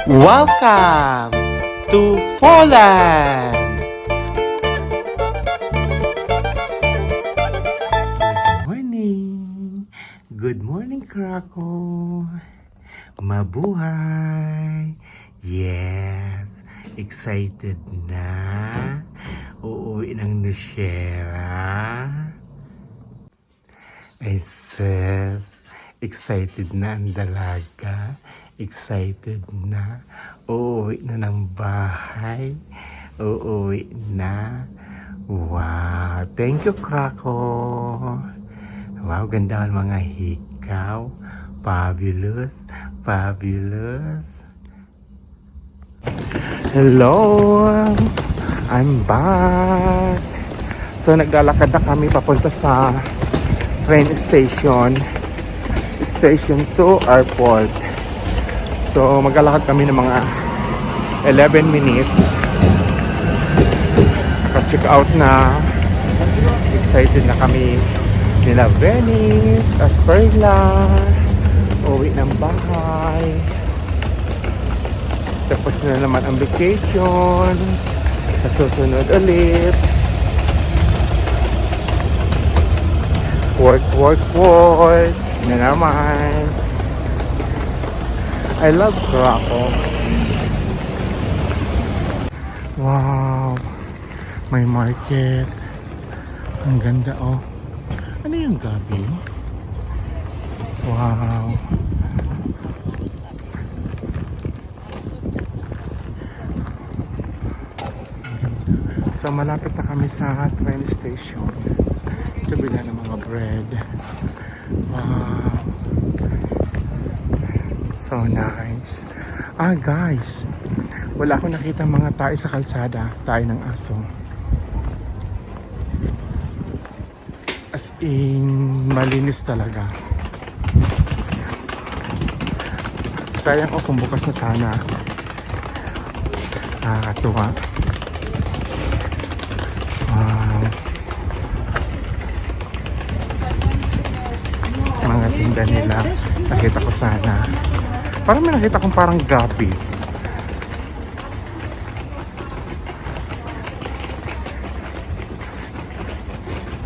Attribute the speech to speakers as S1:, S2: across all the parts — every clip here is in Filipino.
S1: Welcome to Poland! Good morning! Good morning, Krakow! Mabuhay! Yes! Excited na? Uuwi ng Nushera? Ay, sis! Excited na ang dalaga? Excited na? Uuwi na ng bahay? Uuwi na? Wow! Thank you, Krakow! Wow, ganda ang mga hikaw. Fabulous! Fabulous! Hello! I'm back! So, naglalakad na kami papunta sa train station. Station 2, airport. So, maglalakad kami ng mga 11 minutes. Naka-check out na. Excited na kami nila Venice at Perla. Uwi ng bahay. Tapos na naman ang vacation. Nasusunod ulit. Work na naman. I love Krakow. Wow. May market. Ang ganda, oh. Ano yung gabi? Wow. So malapit na kami sa train station. Ito bila ng mga bread. Wow. So nice. Guys, wala akong nakita mga tayo sa kalsada. Tayo ng aso. As in, malinis talaga. Sayang ko kung bukas na sana. Nakakatuwa. Wow. Mga tinda nila. Nakita ko sana. Parang may nakita kong parang gabi.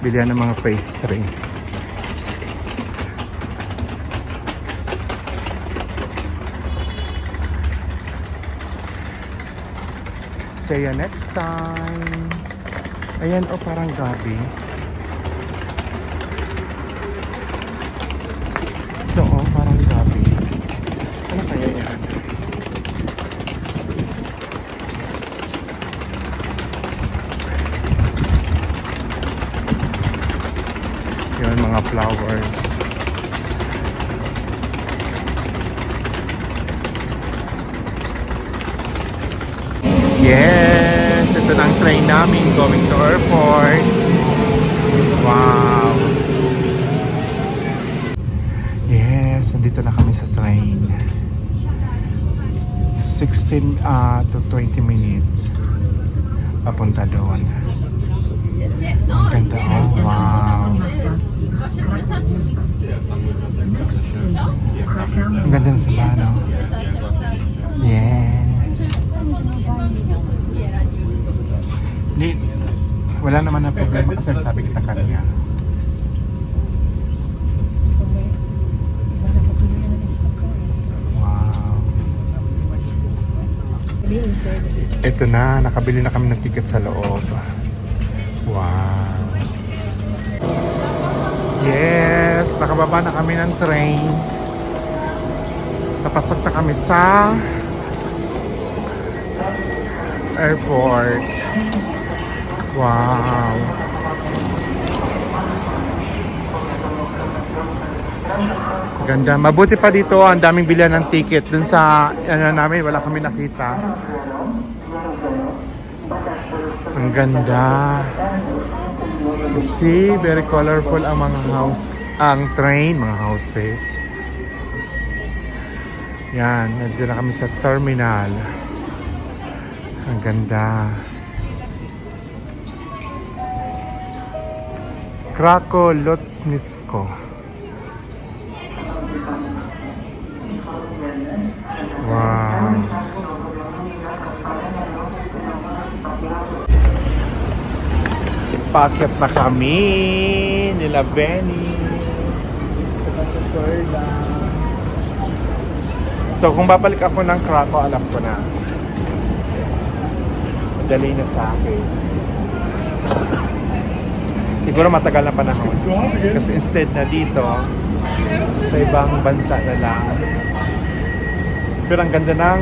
S1: Bilihan ng mga pastry. See you next time. Ayan, oh, parang gabi. Ito, oh, parang gabi. Ano kaya yan? Yun, mga flowers. Yes! Ito na ang train namin going to airport. Wow! Yes, nandito na kami sa train. 16 to 20 minutes papunta doon. Ang ganda, oh, wow. Ang ganda ng Sabano. Yes. Wala naman na problema kasi sabi kita kanina. Wow. Ito na, nakabili na kami ng ticket sa loob. Wow. Yes, nakababa na kami ng train. Napasok na kami sa airport. Wow. Ganda. Mabuti pa dito, ang daming bilihan ng ticket. Dun sa namin, wala kami nakita. Ang ganda. See, very colorful ang mga house, ang train, mga houses. Yan, nandito na kami sa terminal. Ang ganda. Krakow Lotnisko. Wow. paakyat na kami nila Benny. So kung babalik ako ng Krakow, alam ko na. Madali na sa akin. Siguro matagal na panahon. Kasi instead na dito, sa ibang bansa na lang. Pero ang ganda ng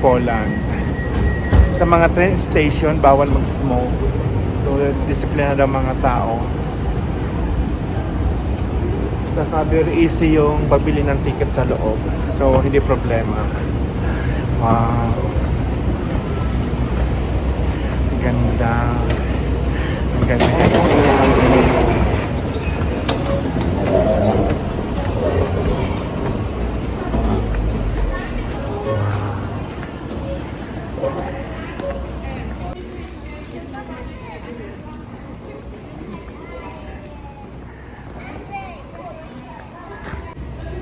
S1: Poland. Sa mga train station, bawal mag-smoke. So, disiplinado ang mga tao. Saka very easy yung pabili ng ticket sa loob. So, hindi problema. Wow. Ang ganda. Ang ganda.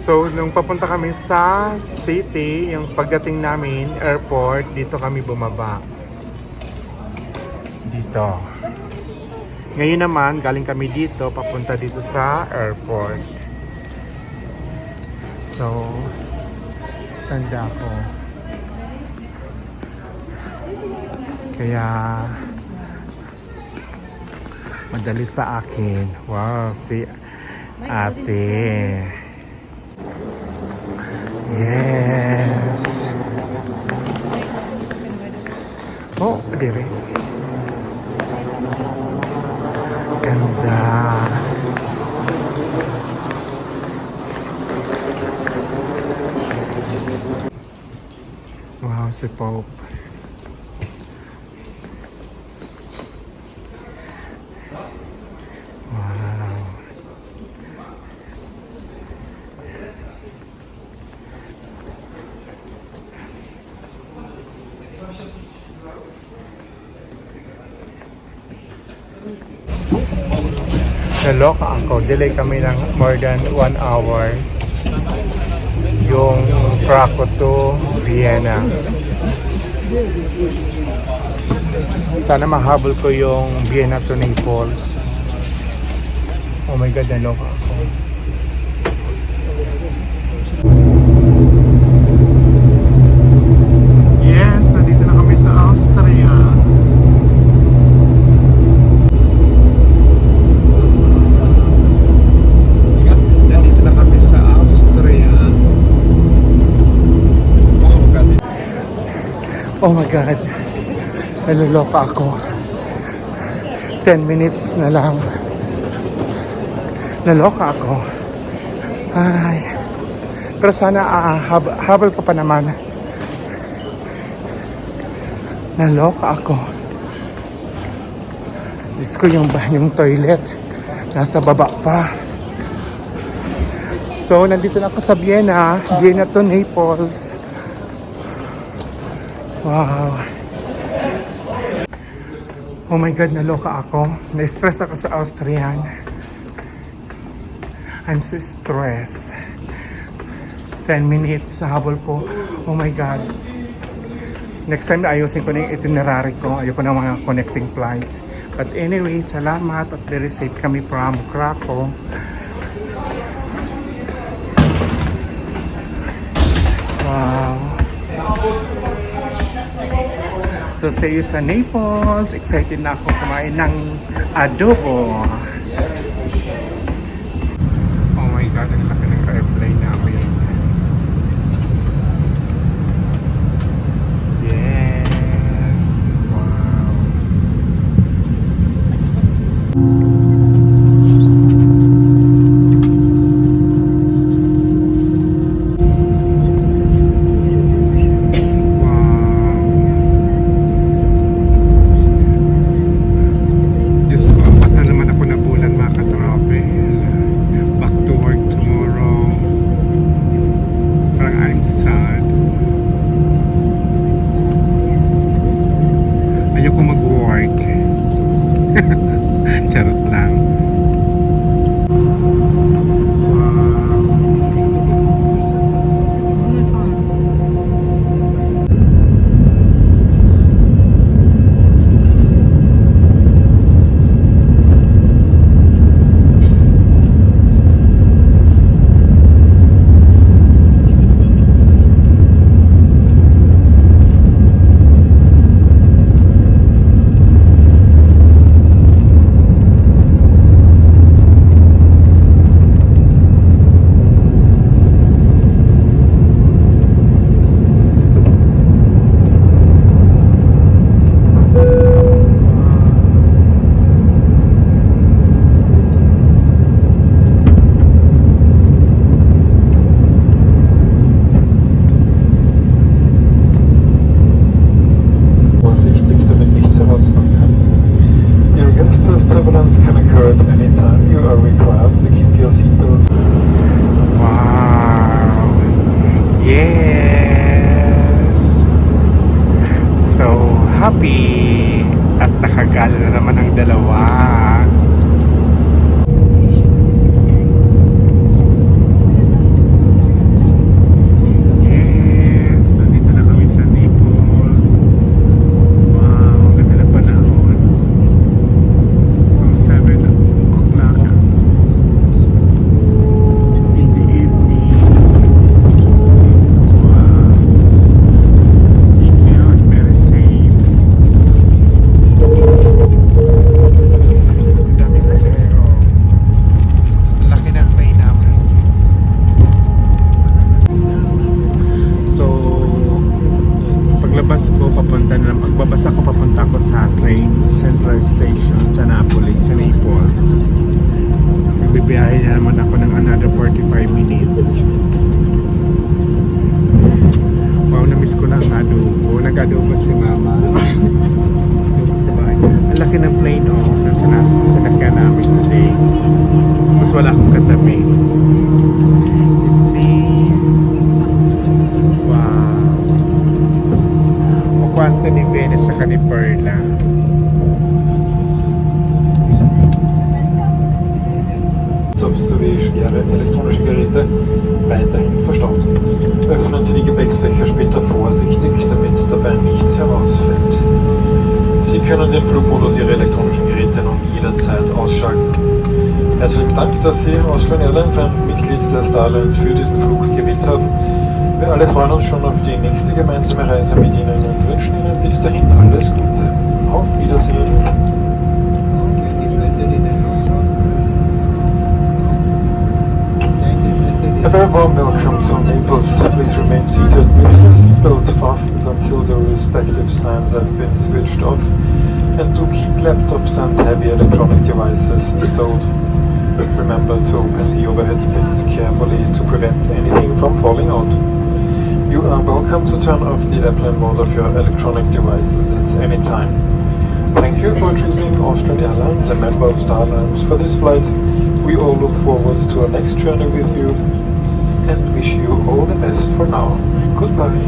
S1: So, nung papunta kami sa city, yung pagdating namin, airport, dito kami bumaba. Dito. Ngayon naman, galing kami dito, papunta dito sa airport. So, tanda ko. Kaya, madali sa akin. Wow, si ate. Yes. Oh, dire. Ganda. Wow, si Pope. Wow. Naloka ako. Delay kami ng more than 1 hour. Yung Krakow to Vienna. Sana mahabol ko yung Vienna to Naples. Oh my God, naloka ako. Yes, nandito na kami sa Austria. Oh my God, naloloka ako. 10 minutes na lang. Naloka ako. Ay. Pero sana habol ko pa naman. Naloka ako. Diyos ko, yung toilet nasa baba pa. So, nandito na ako sa Vienna. Vienna to Naples. Wow. Oh my God, naloka ako. Na-stress ako sa Austrian. I'm so stressed. 10 minutes sa habol ko. Oh my God. Next time na ayusin ko na yung itinerary ko. Ayoko na mga connecting flight. But anyway, salamat at very safe kami from Krakow. Wow. So, see you sa Naples. Excited na ako kumain ng adobo. Oh my God, ang laki ng airplane namin. Yes. Wow. Charot lang. Yes! So happy! At nakagala na naman ang dalawa. Yes! Nandito na kami sa Naples. Wow! Ang ganda ng panahon. So 7 o'clock in the evening. Wow! Cute, very safe. Ang daming pasahero. Ang laki ng plane namin. So, paglabas ko papunta na, pagbabas ako papunta ko sa train Central Station sa Napoli, sa Naples. Magbibiyahe na naman ako ng another 45 minutes. Wow, na-miss ko na ang adobo. Nag-adobo si mama. Adobo sa bahay. Ang laki ng plane, oh. Nasa nakya namin today. Mas wala akong katabi. You see? Wow. O kwanto ni Venice sa ni Perla.
S2: Observera elektronische Geräte weiterhin verstaut. Öffnen Sie die Gepäckfächer später vorsichtig, damit dabei nichts herausfällt. Sie können den Flugmodus Ihrer elektronischen Geräte nun jederzeit ausschalten. Herzlichen Dank, dass Sie Austrian Airlines, ein Mitglied der Starlines, für diesen Flug gewählt haben. Wir alle freuen uns schon auf die nächste gemeinsame Reise mit Ihnen und wünschen Ihnen bis dahin alles Gute. Auf Wiedersehen. A very warm welcome to Naples. Please remain seated with your seatbelts fastened until the respective signs have been switched off, and do keep laptops and heavy electronic devices stowed. Remember to open the overhead bins carefully to prevent anything from falling out. You are welcome to turn off the airplane mode of your electronic devices at any time. Thank you for choosing Austrian Airlines, a member of Starlines, for this flight. We all look forward to our next journey with you and wish you all the best for now. Goodbye.